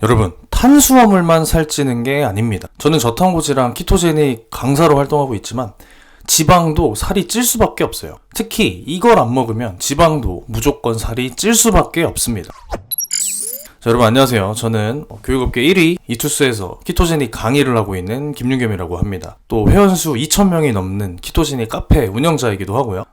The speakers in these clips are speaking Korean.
여러분, 탄수화물만 살찌는 게 아닙니다. 저는 저탄고지랑 키토제닉 강사로 활동하고 있지만 지방도 살이 찔 수밖에 없어요. 특히 이걸 안 먹으면 지방도 무조건 살이 찔 수밖에 없습니다. 자, 여러분 안녕하세요. 저는 교육업계 1위 이투스에서 키토제닉 강의를 하고 있는 김윤겸이라고 합니다. 또 회원수 2,000명이 넘는 키토제닉 카페 운영자이기도 하고요.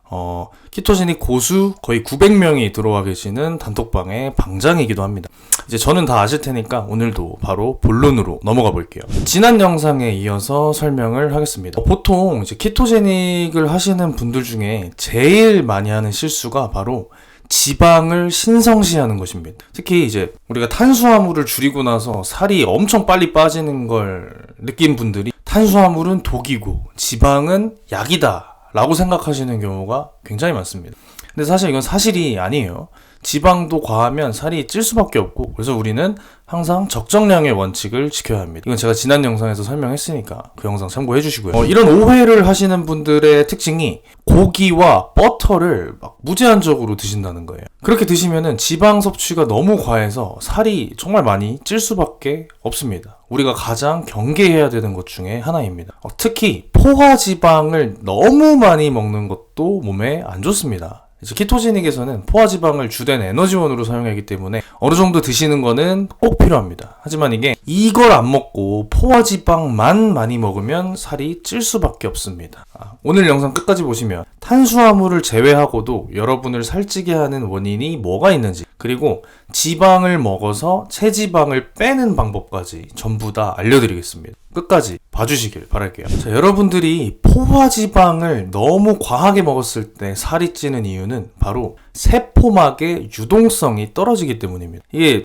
키토제닉 고수 거의 900명이 들어와 계시는 단톡방의 방장이기도 합니다. 이제 저는 다 아실 테니까 오늘도 바로 본론으로 넘어가 볼게요. 지난 영상에 이어서 설명을 하겠습니다. 보통 이제 키토제닉을 하시는 분들 중에 제일 많이 하는 실수가 바로 지방을 신성시하는 것입니다. 특히 이제 우리가 탄수화물을 줄이고 나서 살이 엄청 빨리 빠지는 걸 느낀 분들이 탄수화물은 독이고 지방은 약이다 라고 생각하시는 경우가 굉장히 많습니다. 근데 사실 이건 사실이 아니에요. 지방도 과하면 살이 찔 수밖에 없고, 그래서 우리는 항상 적정량의 원칙을 지켜야 합니다. 이건 제가 지난 영상에서 설명했으니까 그 영상 참고해 주시고요. 이런 오해를 하시는 분들의 특징이 고기와 버터를 막 무제한적으로 드신다는 거예요. 그렇게 드시면은 지방 섭취가 너무 과해서 살이 정말 많이 찔 수밖에 없습니다. 우리가 가장 경계해야 되는 것 중에 하나입니다. 특히 포화지방을 너무 많이 먹는 것도 몸에 안 좋습니다. 이제 키토제닉에서는 포화지방을 주된 에너지원으로 사용하기 때문에 어느 정도 드시는 거는 꼭 필요합니다. 하지만 이걸 안 먹고 포화지방만 많이 먹으면 살이 찔 수밖에 없습니다. 오늘 영상 끝까지 보시면 탄수화물을 제외하고도 여러분을 살찌게 하는 원인이 뭐가 있는지, 그리고 지방을 먹어서 체지방을 빼는 방법까지 전부 다 알려드리겠습니다. 끝까지 봐주시길 바랄게요. 자, 여러분들이 포화지방을 너무 과하게 먹었을 때 살이 찌는 이유는 바로 세포막의 유동성이 떨어지기 때문입니다. 이게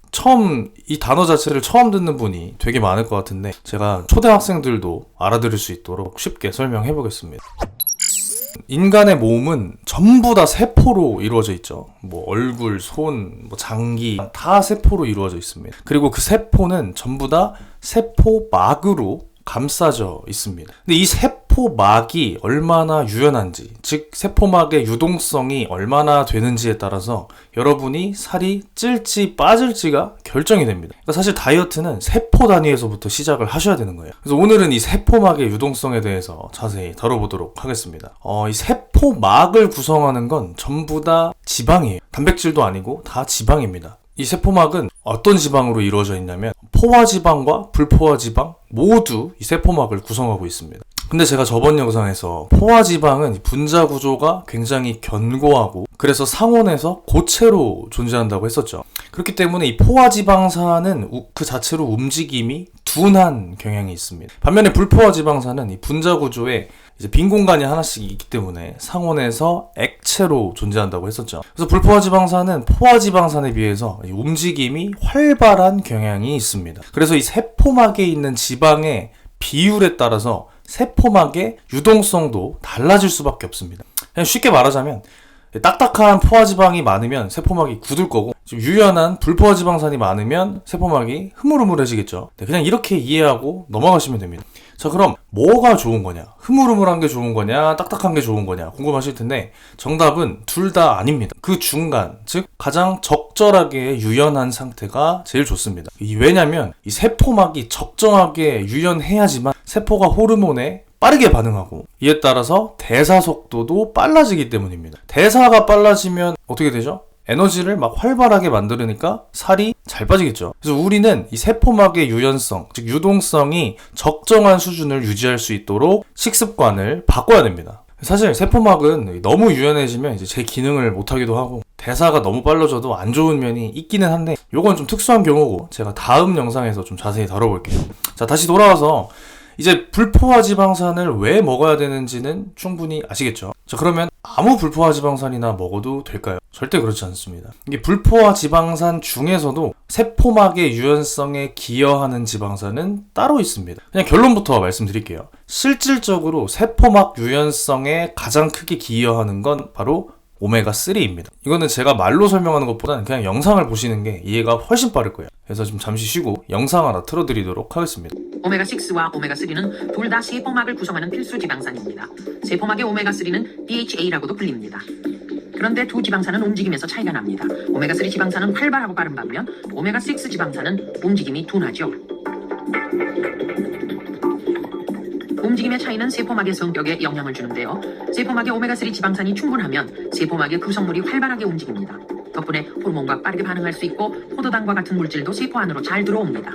이 단어 자체를 처음 듣는 분이 되게 많을 것 같은데 제가 초등학생들도 알아들을 수 있도록 쉽게 설명해 보겠습니다. 인간의 몸은 전부 다 세포로 이루어져 있죠. 얼굴, 손, 장기 다 세포로 이루어져 있습니다. 그리고 그 세포는 전부 다 세포막으로 감싸져 있습니다. 근데 이 세포막이 얼마나 유연한지, 즉 세포막의 유동성이 얼마나 되는지에 따라서 여러분이 살이 찔지 빠질지가 결정이 됩니다. 그러니까 사실 다이어트는 세포 단위에서부터 시작을 하셔야 되는 거예요. 그래서 오늘은 이 세포막의 유동성에 대해서 자세히 다뤄보도록 하겠습니다. 이 세포막을 구성하는 건 전부 다 지방이에요. 단백질도 아니고 다 지방입니다. 이 세포막은 어떤 지방으로 이루어져 있냐면 포화지방과 불포화지방 모두 이 세포막을 구성하고 있습니다. 근데 제가 저번 영상에서 포화지방은 분자 구조가 굉장히 견고하고 그래서 상온에서 고체로 존재한다고 했었죠. 그렇기 때문에 이 포화지방산은 그 자체로 움직임이 둔한 경향이 있습니다. 반면에 불포화지방산은 이 분자 구조에 이제 빈 공간이 하나씩 있기 때문에 상온에서 액체로 존재한다고 했었죠. 그래서 불포화지방산은 포화지방산에 비해서 움직임이 활발한 경향이 있습니다. 그래서 이 세포막에 있는 지방의 비율에 따라서 세포막의 유동성도 달라질 수밖에 없습니다. 그냥 쉽게 말하자면 딱딱한 포화지방이 많으면 세포막이 굳을 거고, 좀 유연한 불포화지방산이 많으면 세포막이 흐물흐물해지겠죠. 그냥 이렇게 이해하고 넘어가시면 됩니다. 자, 그럼 뭐가 좋은 거냐? 흐물흐물한 게 좋은 거냐? 딱딱한 게 좋은 거냐? 궁금하실 텐데 정답은 둘 다 아닙니다. 그 중간, 즉 가장 적절하게 유연한 상태가 제일 좋습니다. 왜냐면 이 세포막이 적정하게 유연해야지만 세포가 호르몬에 빠르게 반응하고 이에 따라서 대사 속도도 빨라지기 때문입니다. 대사가 빨라지면 어떻게 되죠? 에너지를 막 활발하게 만들으니까 살이 잘 빠지겠죠. 그래서 우리는 이 세포막의 유연성, 즉 유동성이 적정한 수준을 유지할 수 있도록 식습관을 바꿔야 됩니다. 사실 세포막은 너무 유연해지면 이제 제 기능을 못하기도 하고 대사가 너무 빨라져도 안 좋은 면이 있기는 한데 요건 좀 특수한 경우고 제가 다음 영상에서 좀 자세히 다뤄볼게요. 자, 다시 돌아와서 이제 불포화지방산을 왜 먹어야 되는지는 충분히 아시겠죠? 자, 그러면 아무 불포화지방산이나 먹어도 될까요? 절대 그렇지 않습니다. 이게 불포화지방산 중에서도 세포막의 유연성에 기여하는 지방산은 따로 있습니다. 그냥 결론부터 말씀드릴게요. 실질적으로 세포막 유연성에 가장 크게 기여하는 건 바로 오메가3입니다. 이거는 제가 말로 설명하는 것보다는 그냥 영상을 보시는 게 이해가 훨씬 빠를 거예요. 그래서 좀 잠시 쉬고 영상 하나 틀어드리도록 하겠습니다. 오메가6와 오메가3는 둘 다 세포막을 구성하는 필수 지방산입니다. 세포막의 오메가3는 DHA라고도 불립니다. 그런데 두 지방산은 움직임에서 차이가 납니다. 오메가3 지방산은 활발하고 빠른 반면 오메가6 지방산은 움직임이 둔하죠. 움직임의 차이는 세포막의 성격에 영향을 주는데요. 세포막에 오메가3 지방산이 충분하면 세포막의 구성물이 활발하게 움직입니다. 덕분에 호르몬과 빠르게 반응할 수 있고 포도당과 같은 물질도 세포 안으로 잘 들어옵니다.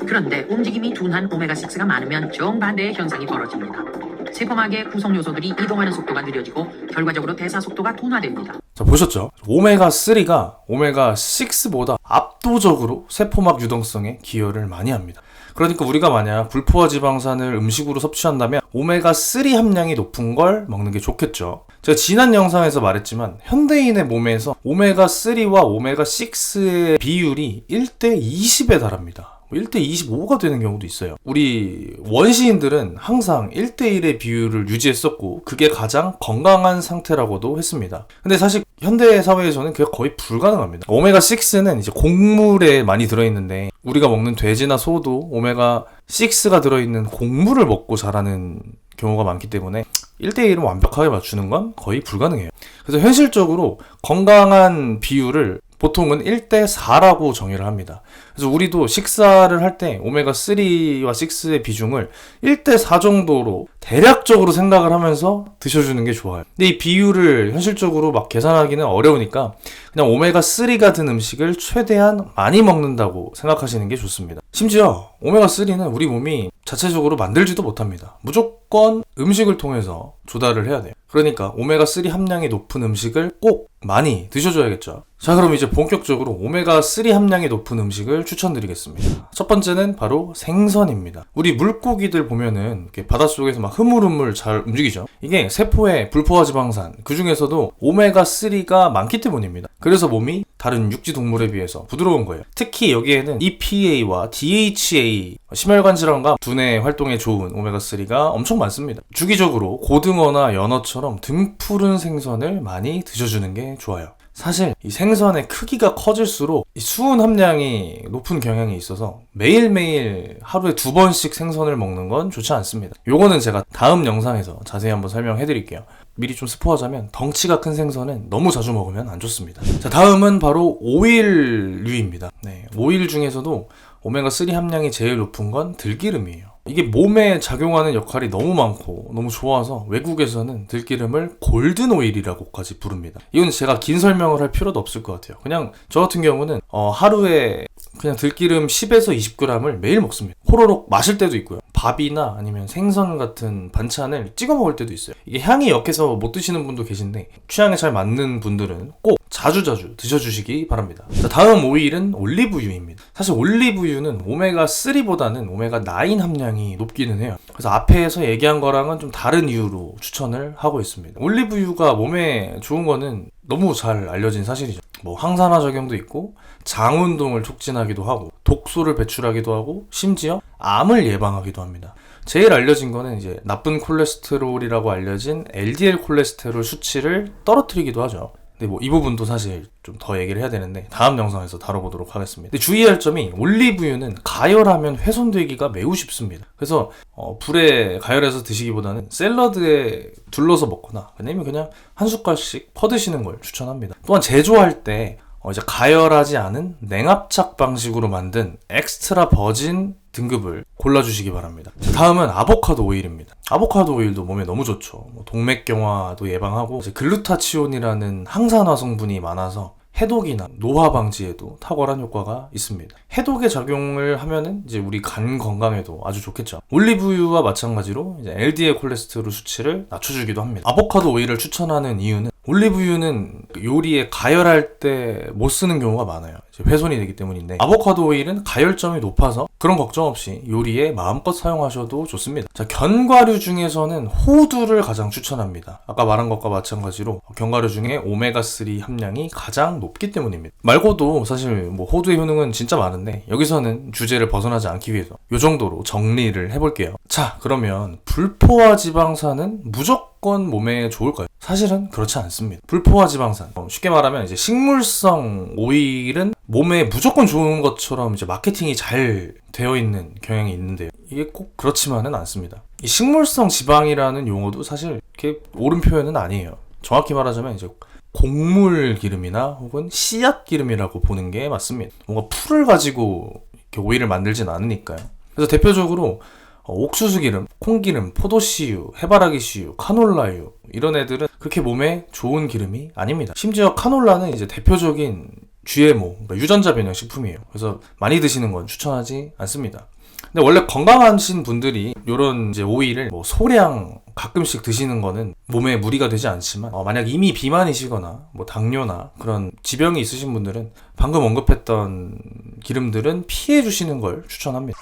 그런데 움직임이 둔한 오메가6가 많으면 정반대의 현상이 벌어집니다. 세포막의 구성 요소들이 이동하는 속도가 느려지고 결과적으로 대사 속도가 둔화됩니다. 자, 보셨죠? 오메가3가 오메가6보다 압도적으로 세포막 유동성에 기여를 많이 합니다. 그러니까 우리가 만약 불포화 지방산을 음식으로 섭취한다면 오메가3 함량이 높은 걸 먹는 게 좋겠죠. 제가 지난 영상에서 말했지만 현대인의 몸에서 오메가3와 오메가6의 비율이 1대 20에 달합니다. 1대 25가 되는 경우도 있어요. 우리 원시인들은 항상 1대 1의 비율을 유지했었고 그게 가장 건강한 상태라고도 했습니다. 근데 사실 현대 사회에서는 그게 거의 불가능합니다. 오메가6는 이제 곡물에 많이 들어있는데 우리가 먹는 돼지나 소도 오메가6가 들어있는 곡물을 먹고 자라는 경우가 많기 때문에 1대1은 완벽하게 맞추는 건 거의 불가능해요. 그래서 현실적으로 건강한 비율을 보통은 1대4라고 정의를 합니다. 그래서 우리도 식사를 할 때 오메가3와 6의 비중을 1대4 정도로 대략적으로 생각을 하면서 드셔주는 게 좋아요. 근데 이 비율을 현실적으로 막 계산하기는 어려우니까 그냥 오메가3가 든 음식을 최대한 많이 먹는다고 생각하시는 게 좋습니다. 심지어 오메가3는 우리 몸이 자체적으로 만들지도 못합니다. 무조건 음식을 통해서 조달을 해야 돼요. 그러니까 오메가3 함량이 높은 음식을 꼭 많이 드셔줘야겠죠. 자, 그럼 이제 본격적으로 오메가3 함량이 높은 음식을 추천드리겠습니다. 첫 번째는 바로 생선입니다. 우리 물고기들 보면은 이렇게 바닷속에서 막 흐물흐물 잘 움직이죠. 이게 세포의 불포화 지방산, 그 중에서도 오메가3가 많기 때문입니다. 그래서 몸이 다른 육지 동물에 비해서 부드러운 거예요. 특히 여기에는 EPA와 DHA, 심혈관 질환과 두뇌 활동에 좋은 오메가3가 엄청 많습니다. 주기적으로 고등어나 연어처럼 등푸른 생선을 많이 드셔주는 게 좋아요. 사실 이 생선의 크기가 커질수록 이 수은 함량이 높은 경향이 있어서 매일매일 하루에 2번씩 생선을 먹는 건 좋지 않습니다. 요거는 제가 다음 영상에서 자세히 한번 설명해 드릴게요. 미리 좀 스포하자면 덩치가 큰 생선은 너무 자주 먹으면 안 좋습니다. 자, 다음은 바로 오일류입니다. 네, 오일 중에서도 오메가3 함량이 제일 높은 건 들기름이에요. 이게 몸에 작용하는 역할이 너무 많고 너무 좋아서 외국에서는 들기름을 골든 오일이라고까지 부릅니다. 이건 제가 긴 설명을 할 필요도 없을 것 같아요. 그냥 저 같은 경우는 하루에 그냥 들기름 10에서 20g을 매일 먹습니다. 호로록 마실 때도 있고요. 밥이나 아니면 생선 같은 반찬을 찍어 먹을 때도 있어요. 이게 향이 역해서 못 드시는 분도 계신데 취향에 잘 맞는 분들은 꼭 자주자주 드셔주시기 바랍니다. 자, 다음 오일은 올리브유입니다. 사실 올리브유는 오메가3보다는 오메가9 함량이 높기는 해요. 그래서 앞에서 얘기한 거랑은 좀 다른 이유로 추천을 하고 있습니다. 올리브유가 몸에 좋은 거는 너무 잘 알려진 사실이죠. 뭐 항산화 작용도 있고 장 운동을 촉진하기도 하고 독소를 배출하기도 하고 심지어 암을 예방하기도 합니다. 제일 알려진 거는 이제 나쁜 콜레스테롤이라고 알려진 LDL 콜레스테롤 수치를 떨어뜨리기도 하죠. 근데 뭐 이 부분도 사실 좀 더 얘기를 해야 되는데 다음 영상에서 다뤄보도록 하겠습니다. 근데 주의할 점이 올리브유는 가열하면 훼손되기가 매우 쉽습니다. 그래서 불에 가열해서 드시기보다는 샐러드에 둘러서 먹거나 아니면 그냥 한 숟갈씩 퍼드시는 걸 추천합니다. 또한 제조할 때 이제 가열하지 않은 냉압착 방식으로 만든 엑스트라 버진 등급을 골라주시기 바랍니다. 다음은 아보카도 오일입니다. 아보카도 오일도 몸에 너무 좋죠. 동맥경화도 예방하고 이제 글루타치온이라는 항산화 성분이 많아서 해독이나 노화 방지에도 탁월한 효과가 있습니다. 해독의 작용을 하면은 이제 우리 간 건강에도 아주 좋겠죠. 올리브유와 마찬가지로 이제 LDL 콜레스테롤 수치를 낮춰주기도 합니다. 아보카도 오일을 추천하는 이유는 올리브유는 요리에 가열할 때 못 쓰는 경우가 많아요. 훼손이 되기 때문인데 아보카도 오일은 가열점이 높아서 그런 걱정 없이 요리에 마음껏 사용하셔도 좋습니다. 자, 견과류 중에서는 호두를 가장 추천합니다. 아까 말한 것과 마찬가지로 견과류 중에 오메가3 함량이 가장 높기 때문입니다. 말고도 사실 뭐 호두의 효능은 진짜 많은데 여기서는 주제를 벗어나지 않기 위해서 이 정도로 정리를 해볼게요. 자, 그러면 불포화 지방산은 무조건 몸에 좋을까요? 사실은 그렇지 않습니다. 불포화 지방산, 쉽게 말하면 이제 식물성 오일은 몸에 무조건 좋은 것처럼 이제 마케팅이 잘 되어 있는 경향이 있는데요. 이게 꼭 그렇지만은 않습니다. 이 식물성 지방이라는 용어도 사실 이렇게 옳은 표현은 아니에요. 정확히 말하자면 이제 곡물 기름이나 혹은 씨앗 기름이라고 보는 게 맞습니다. 뭔가 풀을 가지고 이렇게 오일을 만들진 않으니까요. 그래서 대표적으로 옥수수 기름, 콩기름, 포도씨유, 해바라기씨유, 카놀라유 이런 애들은 그렇게 몸에 좋은 기름이 아닙니다. 심지어 카놀라는 이제 대표적인 GMO, 그러니까 유전자 변형 식품이에요. 그래서 많이 드시는 건 추천하지 않습니다. 근데 원래 건강하신 분들이 이런 이제 오일을 뭐 소량 가끔씩 드시는 거는 몸에 무리가 되지 않지만 만약 이미 비만이시거나 뭐 당뇨나 그런 지병이 있으신 분들은 방금 언급했던 기름들은 피해 주시는 걸 추천합니다.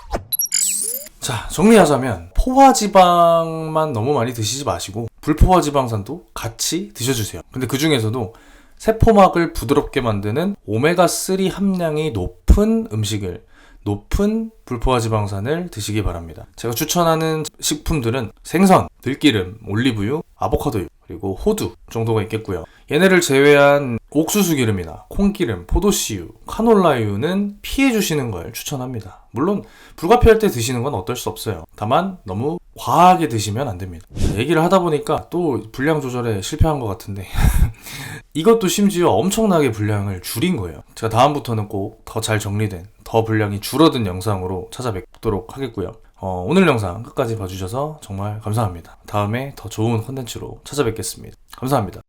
자, 정리하자면 포화지방만 너무 많이 드시지 마시고 불포화지방산도 같이 드셔주세요. 근데 그 중에서도 세포막을 부드럽게 만드는 오메가3 함량이 높은 음식을, 높은 불포화지방산을 드시기 바랍니다. 제가 추천하는 식품들은 생선, 들기름, 올리브유, 아보카도유, 그리고 호두 정도가 있겠고요. 얘네를 제외한 옥수수 기름이나 콩기름, 포도씨유, 카놀라유는 피해 주시는 걸 추천합니다. 물론 불가피할 때 드시는 건 어떨 수 없어요. 다만 너무 과하게 드시면 안 됩니다. 얘기를 하다 보니까 또 분량 조절에 실패한 것 같은데 이것도 심지어 엄청나게 분량을 줄인 거예요. 제가 다음부터는 꼭 더 잘 정리된, 더 분량이 줄어든 영상으로 찾아뵙도록 하겠고요. 오늘 영상 끝까지 봐주셔서 정말 감사합니다. 다음에 더 좋은 콘텐츠로 찾아뵙겠습니다. 감사합니다.